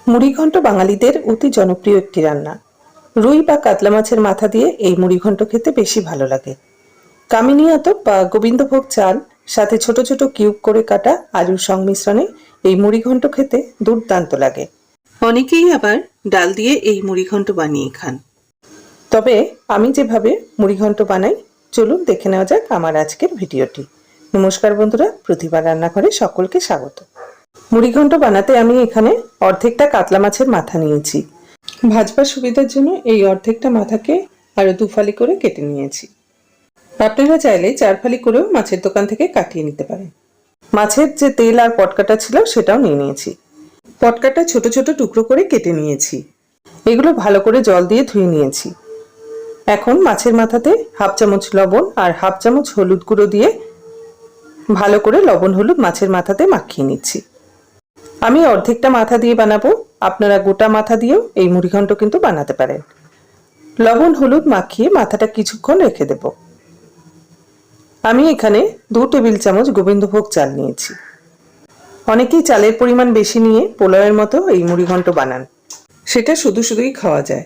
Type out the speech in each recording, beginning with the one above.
মুড়িঘণ্ট বাঙালিদের অতি জনপ্রিয় একটি রান্না। রুই বা কাতলা মাছের মাথা দিয়ে এই মুড়িঘণ্ট খেতে বেশি ভালো লাগে। কামিনী আতপ বা গোবিন্দভোগ চাল, সাথে ছোট ছোট কিউব করে কাটা আলুর সংমিশ্রণে এই মুড়িঘণ্ট খেতে দুর্দান্ত লাগে। অনেকেই আবার ডাল দিয়ে এই মুড়িঘণ্ট বানিয়ে খান। তবে আমি যেভাবে মুড়িঘণ্ট বানাই, চলুন দেখে নেওয়া যাক আমার আজকের ভিডিওটি। নমস্কার বন্ধুরা, প্রতিভা রান্নাঘরে সকলকে স্বাগত। মুড়িঘণ্ট বানাতে আমি এখানে অর্ধেকটা কাতলা মাছের মাথা নিয়েছি। ভাজবার সুবিধার জন্য এই অর্ধেকটা মাথাকে আরো 2 ফালি করে কেটে নিয়েছি। আপনারা চাইলে 4 ফালি করেও মাছের দোকান থেকে কাটিয়ে নিতে পারেন। মাছের যে তেল আর পটকাটা ছিল সেটাও নিয়ে নিয়েছি। পটকাটা ছোট ছোট টুকরো করে কেটে নিয়েছি। এগুলো ভালো করে জল দিয়ে ধুয়ে নিয়েছি। এখন মাছের মাথাতে 1/2 চামচ লবণ আর 1/2 চামচ হলুদ গুঁড়ো দিয়ে ভালো করে লবণ হলুদ মাছের মাথাতে মাখিয়ে নিচ্ছি। আমি অর্ধেকটা মাথা দিয়ে বানাবো, আপনারা গোটা মাথা দিয়েও এই মুড়িঘণ্ট কিন্তু বানাতে পারেন। লবণ হলুদ মাখিয়ে মাথাটা কিছুক্ষণ রেখে দেব। আমি এখানে 2 টেবিল চামচ গোবিন্দভোগ চাল নিয়েছি। অনেকেই চালের পরিমাণ বেশি নিয়ে পোলাওয়ের মতো এই মুড়িঘণ্ট বানান, সেটা শুধু শুধুই খাওয়া যায়।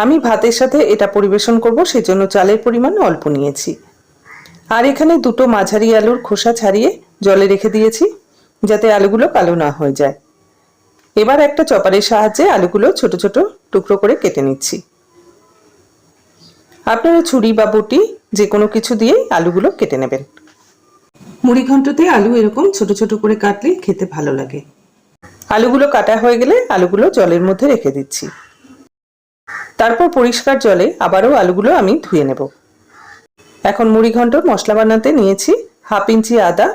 আমি ভাতের সাথে এটা পরিবেশন করব, সেজন্য চালের পরিমাণ অল্প নিয়েছি। আর এখানে 2টো মাঝারি আলুর খোসা ছাড়িয়ে জলে রেখে দিয়েছি, যাতে আলুগুলো কালো না হয়ে যায়। এবার একটা চপারের সাহায্যে আলুগুলো ছোট ছোট টুকরো করে কেটে নিচ্ছি। আপনারা ছুরি বা বটি যে কোনো কিছু দিয়ে আলুগুলো কেটে নেবেন। মুড়িঘণ্টতে আলু এরকম ছোট ছোট করে কাটলে খেতে ভালো লাগে। আলুগুলো কাটা হয়ে গেলে আলুগুলো জলের মধ্যে রেখে দিচ্ছি। তারপর পরিষ্কার জলে আবারও আলুগুলো আমি ধুয়ে নেব। এখন মুড়িঘণ্টর মশলা বানাতে নিয়েছি 1/2 ইঞ্চি আদা,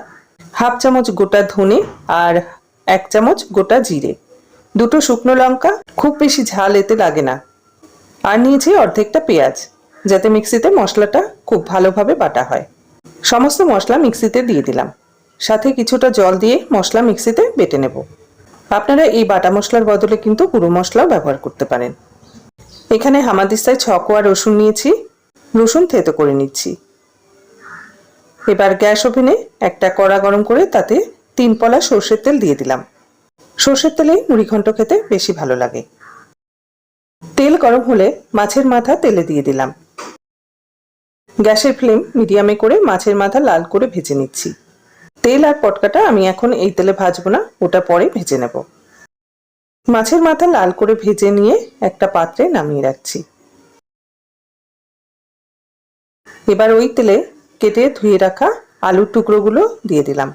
1/2 চামচ গোটা ধনে আর 1 চামচ গোটা জিরে, 2টো শুকনো লঙ্কা, খুব বেশি ঝাল এতে লাগে না। আর নিয়েছি অর্ধেকটা পেঁয়াজ, যাতে মিক্সিতে মশলাটা খুব ভালোভাবে বাটা হয়। সমস্ত মশলা মিক্সিতে দিয়ে দিলাম। সাথে কিছুটা জল দিয়ে মশলা মিক্সিতে বেটে নেব। আপনারা এই বাটা মশলার বদলে কিন্তু গুঁড়ো মশলাও ব্যবহার করতে পারেন। এখানে হামাদিস্তায় 6 কোয়া রসুন নিয়েছি, রসুন থেতো করে নিচ্ছি। এবার গ্যাস ওভেনে একটা কড়া গরম করে তাতে 3 পলা সর্ষের তেল দিয়ে দিলাম। সর্ষের তেলে মুড়িঘণ্ট খেতে বেশি ভালো লাগে। তেল গরম হলে মাছের মাথা তেলে দিয়ে দিলাম। গ্যাসের ফ্লেম মিডিয়ামে করে মাছের মাথা লাল করে ভেজে নিচ্ছি। তেল আর পটকাটা আমি এখন এই তেলে ভাজবো না, ওটা পরে ভেজে নেব। মাছের মাথা লাল করে ভেজে নিয়ে একটা পাত্রে নামিয়ে রাখছি। এবার ওই তেলে কেটে ধুয়ে রাখা আলুর টুকরোগুলো দিয়ে দিলাম।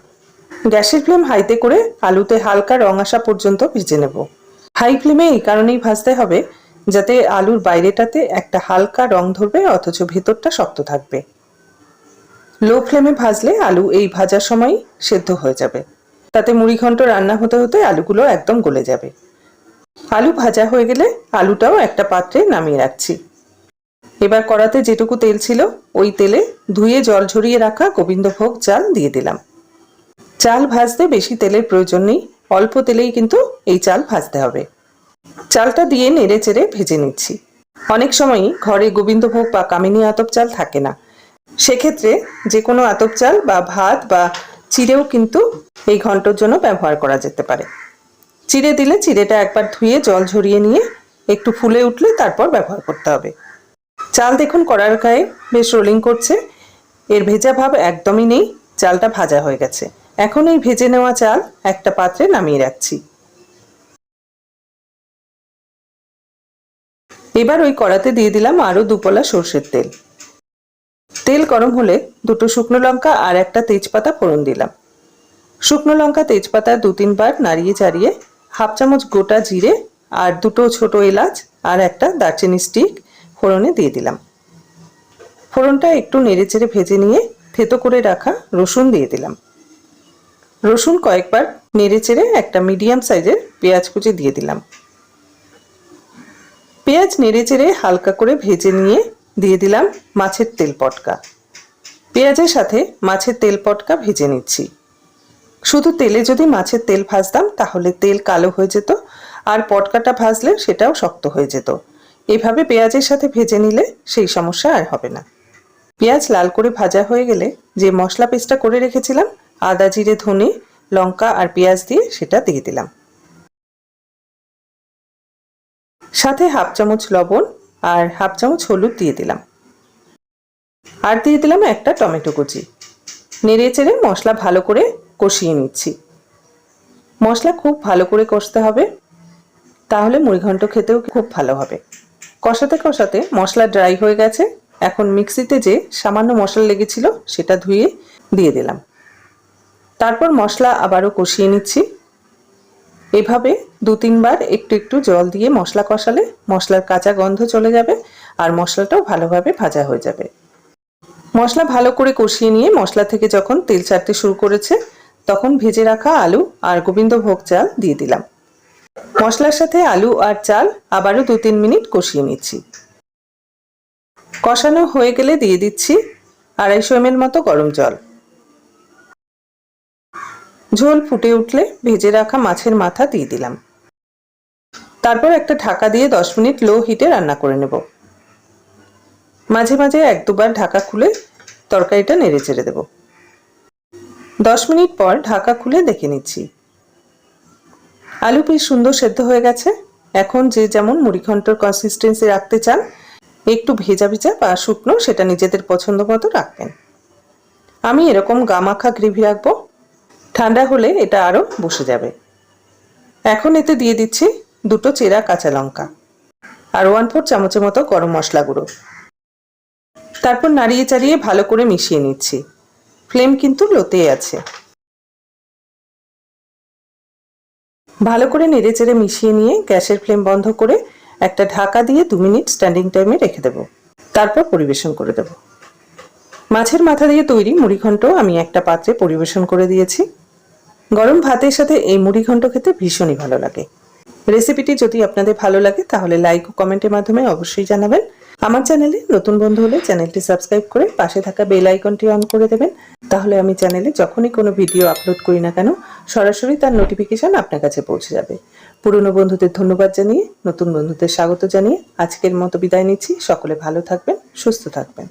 গ্যাসের ফ্লেম হাইতে করে আলুতে হালকা রং আসা পর্যন্ত ভেজে নেব। হাই ফ্লেমে এই কারণেই ভাজতে হবে, যাতে আলুর বাইরেটাতে একটা হালকা রং ধরবে অথচ ভেতরটা শক্ত থাকবে। লো ফ্লেমে ভাজলে আলু এই ভাজার সময় সেদ্ধ হয়ে যাবে, তাতে মুড়িঘণ্ট রান্না হতে হতে আলুগুলো একদম গলে যাবে। আলু ভাজা হয়ে গেলে আলুটাও একটা পাত্রে নামিয়ে রাখছি। এবার কড়াতে যেটুকু তেল ছিল ওই তেলে ধুয়ে জল ঝরিয়ে রাখা গোবিন্দভোগ চাল দিয়ে দিলাম। চাল ভাজতে বেশি তেলের প্রয়োজন নেই, অল্প তেলেই কিন্তু এই চাল ভাজতে হবে। চালটা দিয়ে নেড়ে চেড়ে ভেজে নিচ্ছি। অনেক সময়ই ঘরে গোবিন্দভোগ বা কামিনী আতপ চাল থাকে না, সেক্ষেত্রে যে কোনো আতপ চাল বা ভাত বা চিড়েও কিন্তু এই ঘন্টর জন্য ব্যবহার করা যেতে পারে। চিড়ে দিলে চিড়েটা একবার ধুয়ে জল ঝরিয়ে নিয়ে একটু ফুলে উঠলে তারপর ব্যবহার করতে হবে। চাল দেখুন কড়ার গায়ে বেশ রোলিং করছে, এর ভেজা ভাব একদমই নেই, চালটা ভাজা হয়ে গেছে। এখন এই ভেজে নেওয়া চাল একটা পাত্রে নামিয়ে রাখছি। এবার ওই কড়াতে দিয়ে দিলাম আরো 2 পলা সর্ষের তেল। তেল গরম হলে 2টো শুকনো লঙ্কা আর একটা তেজপাতা ফোড়ন দিলাম। শুকনো লঙ্কা তেজপাতা 2-3 বার নাড়িয়ে চাড়িয়ে 1/2 চামচ গোটা জিরে আর 2টো ছোট এলাচ আর একটা দারচিনি স্টিক ফোড়নে দিয়ে দিলাম। ফোড়নটা একটু নেড়েচেড়ে ভেজে নিয়ে থেতো করে রাখা রসুন দিয়ে দিলাম। রসুন কয়েকবার নেড়েচেড়ে একটা মিডিয়াম সাইজের পেঁয়াজ কুচি দিয়ে দিলাম। পেঁয়াজ নেড়েচেড়ে হালকা করে ভেজে নিয়ে দিয়ে দিলাম মাছের তেল পটকা। পেঁয়াজের সাথে মাছের তেল পটকা ভেজে নিচ্ছি। শুধু তেলে যদি মাছের তেল ভাজতাম তাহলে তেল কালো হয়ে যেত, আর পটকাটা ভাজলে সেটাও শক্ত হয়ে যেত। এভাবে পেঁয়াজের সাথে ভেজে নিলে সেই সমস্যা আর হবে না। পেঁয়াজ লাল করে ভাজা হয়ে গেলে যে মশলা পেস্টটা করে রেখেছিলাম আদা জিরে ধনে লঙ্কা আর পেঁয়াজ দিয়ে সেটা দিয়ে দিলাম। সাথে হাফ চামচ লবণ আর হাফ চামচ হলুদ দিয়ে দিলাম, আর দিয়ে দিলাম একটা টমেটো কুচি। নেড়ে চেড়ে মশলা ভালো করে কষিয়ে নিচ্ছি। মশলা খুব ভালো করে কষতে হবে, তাহলে মুড়িঘণ্ট খেতেও খুব ভালো হবে। কষাতে কষাতে মশলা ড্রাই হয়ে গেছে। এখন মিক্সিতে যে সামান্য মশলা লেগেছিল সেটা ধুয়ে দিয়ে দিলাম। তারপর মশলা আবারও কষিয়ে নিচ্ছি। এভাবে 2-3 বার একটু একটু জল দিয়ে মশলা কষালে মশলার কাঁচা গন্ধ চলে যাবে আর মশলাটাও ভালোভাবে ভাজা হয়ে যাবে। মশলা ভালো করে কষিয়ে নিয়ে মশলা থেকে যখন তেল ছাড়তে শুরু করেছে তখন ভেজে রাখা আলু আর গোবিন্দভোগ চাল দিয়ে দিলাম। মশলার সাথে আলু আর চাল আবারও 2-3 মিনিট কষিয়ে নিচ্ছি। কষানো হয়ে গেলে দিয়ে দিচ্ছি 250 ml মতো গরম জল। ঝোল ফুটে উঠলে ভেজে রাখা মাছের মাথা দিয়ে দিলাম। তারপর একটা ঢাকা দিয়ে 10 মিনিট লো হিটে রান্না করে নেব। মাঝে মাঝে 1-2 বার ঢাকা খুলে তরকারিটা নেড়ে চেড়ে দেব। 10 মিনিট পর ঢাকা খুলে দেখে নিচ্ছি। আলু বেশ সুন্দর সেদ্ধ হয়ে গেছে। এখন যে যেমন মুড়িঘণ্টর কনসিস্টেন্সি রাখতে চান, একটু ভেজা ভেজা বা শুকনো সেটা নিজেদের পছন্দ মতো রাখবেন। আমি এরকম গামাখা গ্রেভি রাখবো। ঠান্ডা হলে এটা আরও বসে যাবে। এখন এতে দিয়ে দিচ্ছি 2 চেরা কাঁচা লঙ্কা আর 1/4 চামচের মতো গরম মশলা গুঁড়ো। তারপর নাড়িয়ে চাড়িয়ে ভালো করে মিশিয়ে নিচ্ছি। ফ্লেম কিন্তু লোতেই আছে। ভালো করে নেড়ে চেড়ে মিশিয়ে নিয়ে গ্যাসের ফ্লেম বন্ধ করে একটা ঢাকা দিয়ে 2 মিনিট স্ট্যান্ডিং টাইমে রেখে দেব। তারপর পরিবেশন করে দেব। মাছের মাথা দিয়ে তৈরি মুড়িঘণ্ট আমি একটা পাত্রে পরিবেশন করে দিয়েছি। গরম ভাতের সাথে এই মুড়িঘণ্ট খেতে ভীষণই ভালো লাগে। রেসিপিটি যদি আপনাদের ভালো লাগে তাহলে লাইক ও কমেন্টের মাধ্যমে অবশ্যই জানাবেন। আমার চ্যানেলে নতুন বন্ধু হলে চ্যানেলটি সাবস্ক্রাইব করে পাশে থাকা বেল আইকনটি অন করে দেবেন। তাহলে আমি চ্যানেলে যখনই কোনো ভিডিও আপলোড করি না কেন সরাসরি তার নোটিফিকেশন আপনার কাছে পৌঁছে যাবে। পুরনো বন্ধুদের ধন্যবাদ জানিয়ে নতুন বন্ধুদের স্বাগত জানিয়ে আজকের মতো বিদায় নিচ্ছি। সকলে ভালো থাকবেন, সুস্থ থাকবেন।